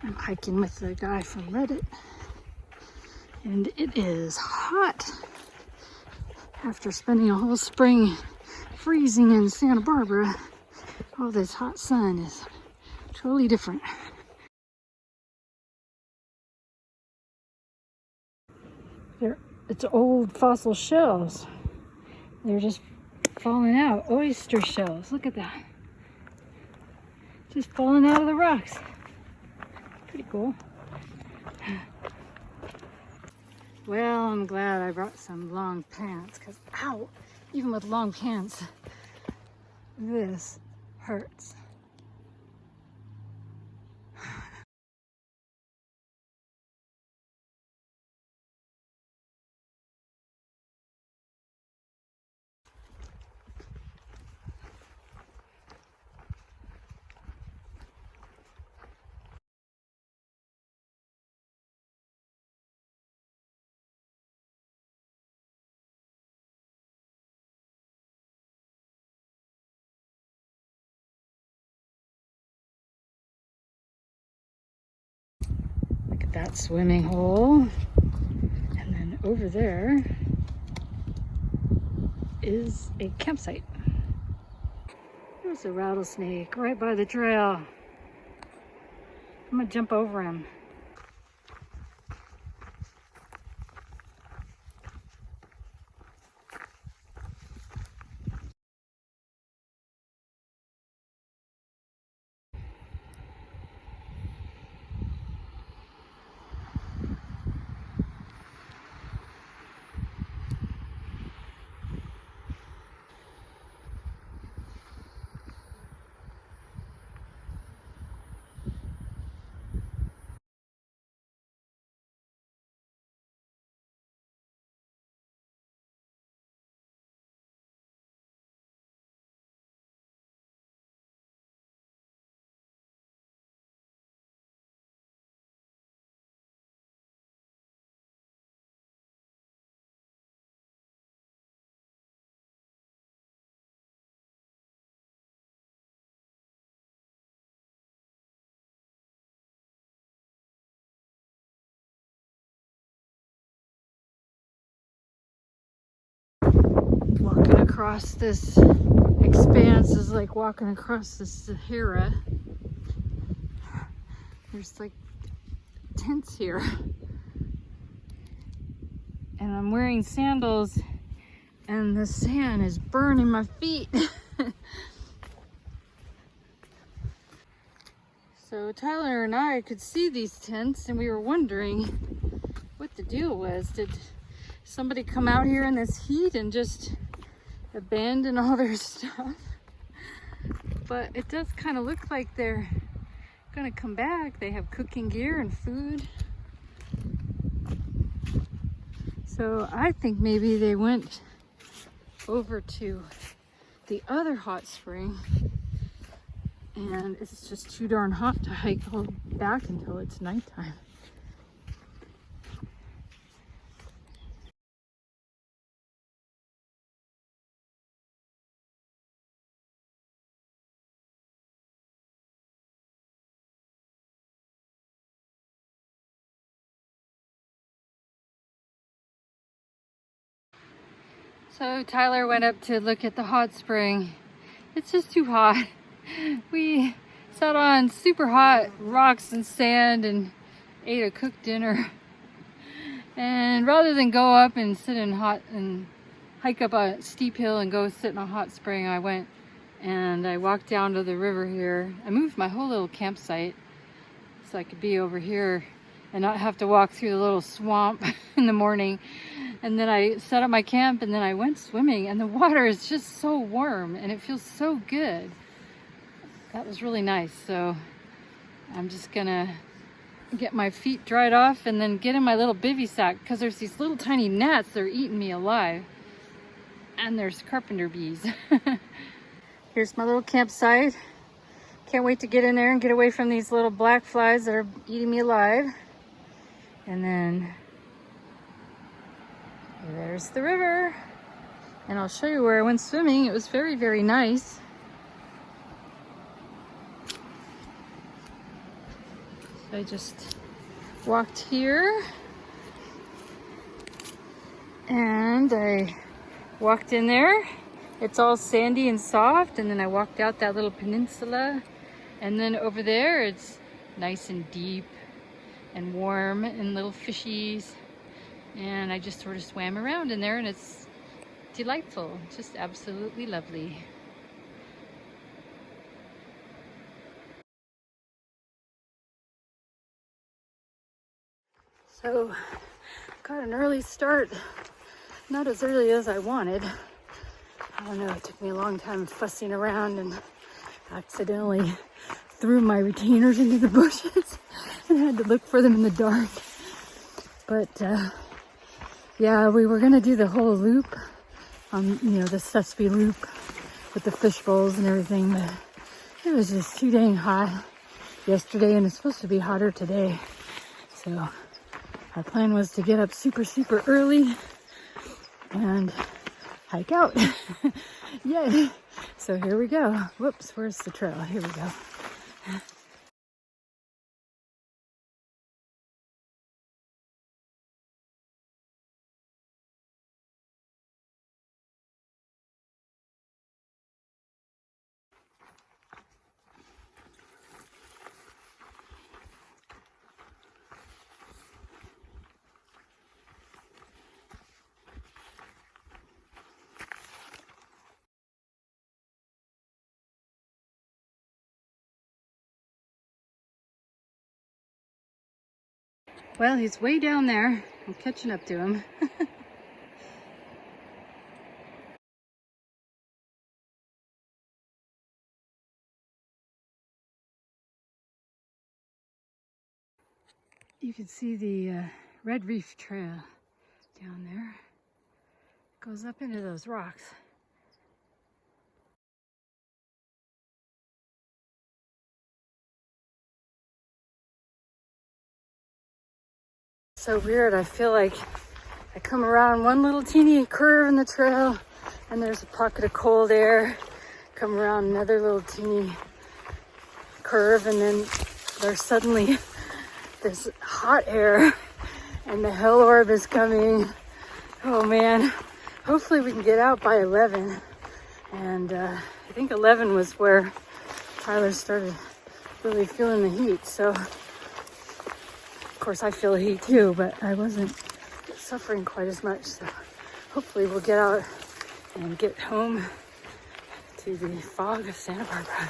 I'm hiking with the guy from Reddit, and it is hot. After spending a whole spring freezing in Santa Barbara, all this hot sun is totally different. It's old fossil shells. They're just falling out. Oyster shells. Look at that. Just falling out of the rocks. Pretty cool. Well, I'm glad I brought some long pants because, ow, even with long pants, this hurts. Look at that swimming hole. And then over there is a campsite. There's a rattlesnake right by the trail. I'm gonna jump over him. Walking across this expanse is like walking across the Sahara. There's like tents here. And I'm wearing sandals and the sand is burning my feet. So Tyler and I could see these tents and we were wondering what the deal was. Did somebody come out here in this heat and just abandon all their stuff? But it does kind of look like they're gonna come back. They have cooking gear and food. So I think maybe they went over to the other hot spring and it's just too darn hot to hike all back until it's nighttime. So Tyler went up to look at the hot spring. It's just too hot. We sat on super hot rocks and sand and ate a cooked dinner. And rather than go up and sit in hot and hike up a steep hill and go sit in a hot spring, I went and I walked down to the river here. I moved my whole little campsite so I could be over here and not have to walk through the little swamp in the morning. And then I set up my camp and then I went swimming and the water is just so warm and it feels so good. That was really nice. So I'm just gonna get my feet dried off and then get in my little bivy sack because there's these little tiny gnats that are eating me alive. And there's carpenter bees. Here's my little campsite. Can't wait to get in there and get away from these little black flies that are eating me alive. And then there's the river. And I'll show you where I went swimming. It was very, very nice. So I just walked here and I walked in there. It's all sandy and soft, and then I walked out that little peninsula, and then over there it's nice and deep and warm and little fishies, and I just sort of swam around in there, and it's delightful, just absolutely lovely. So got an early start, not as early as I wanted. I don't know, it took me a long time fussing around and accidentally threw my retainers into the bushes and had to look for them in the dark. But yeah, we were gonna do the whole loop on, the Sespe loop with the fish bowls and everything, but it was just too dang hot yesterday, and it's supposed to be hotter today. So our plan was to get up super, super early and hike out. Yay! So here we go. Whoops, where's the trail? Here we go. Well, he's way down there. I'm catching up to him. You can see the Red Reef Trail down there. It goes up into those rocks. So weird, I feel like I come around one little teeny curve in the trail and there's a pocket of cold air. Come around another little teeny curve and then there's suddenly this hot air and the hell orb is coming. Oh man, hopefully we can get out by 11. And I think 11 was where Tyler started really feeling the heat. So of course I feel the heat too, but I wasn't suffering quite as much. So hopefully we'll get out and get home to the fog of Santa Barbara.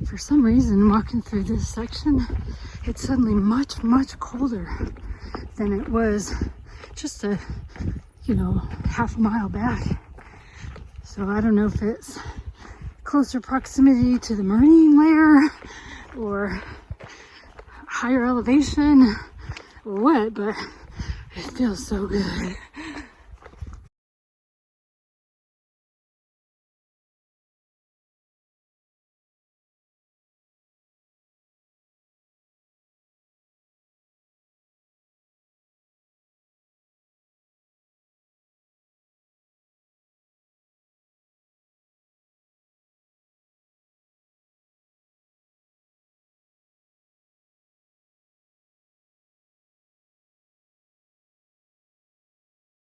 For some reason, walking through this section, it's suddenly much, much colder than it was just a, half a mile back. So I don't know if it's closer proximity to the marine layer or higher elevation or what, but it feels so good.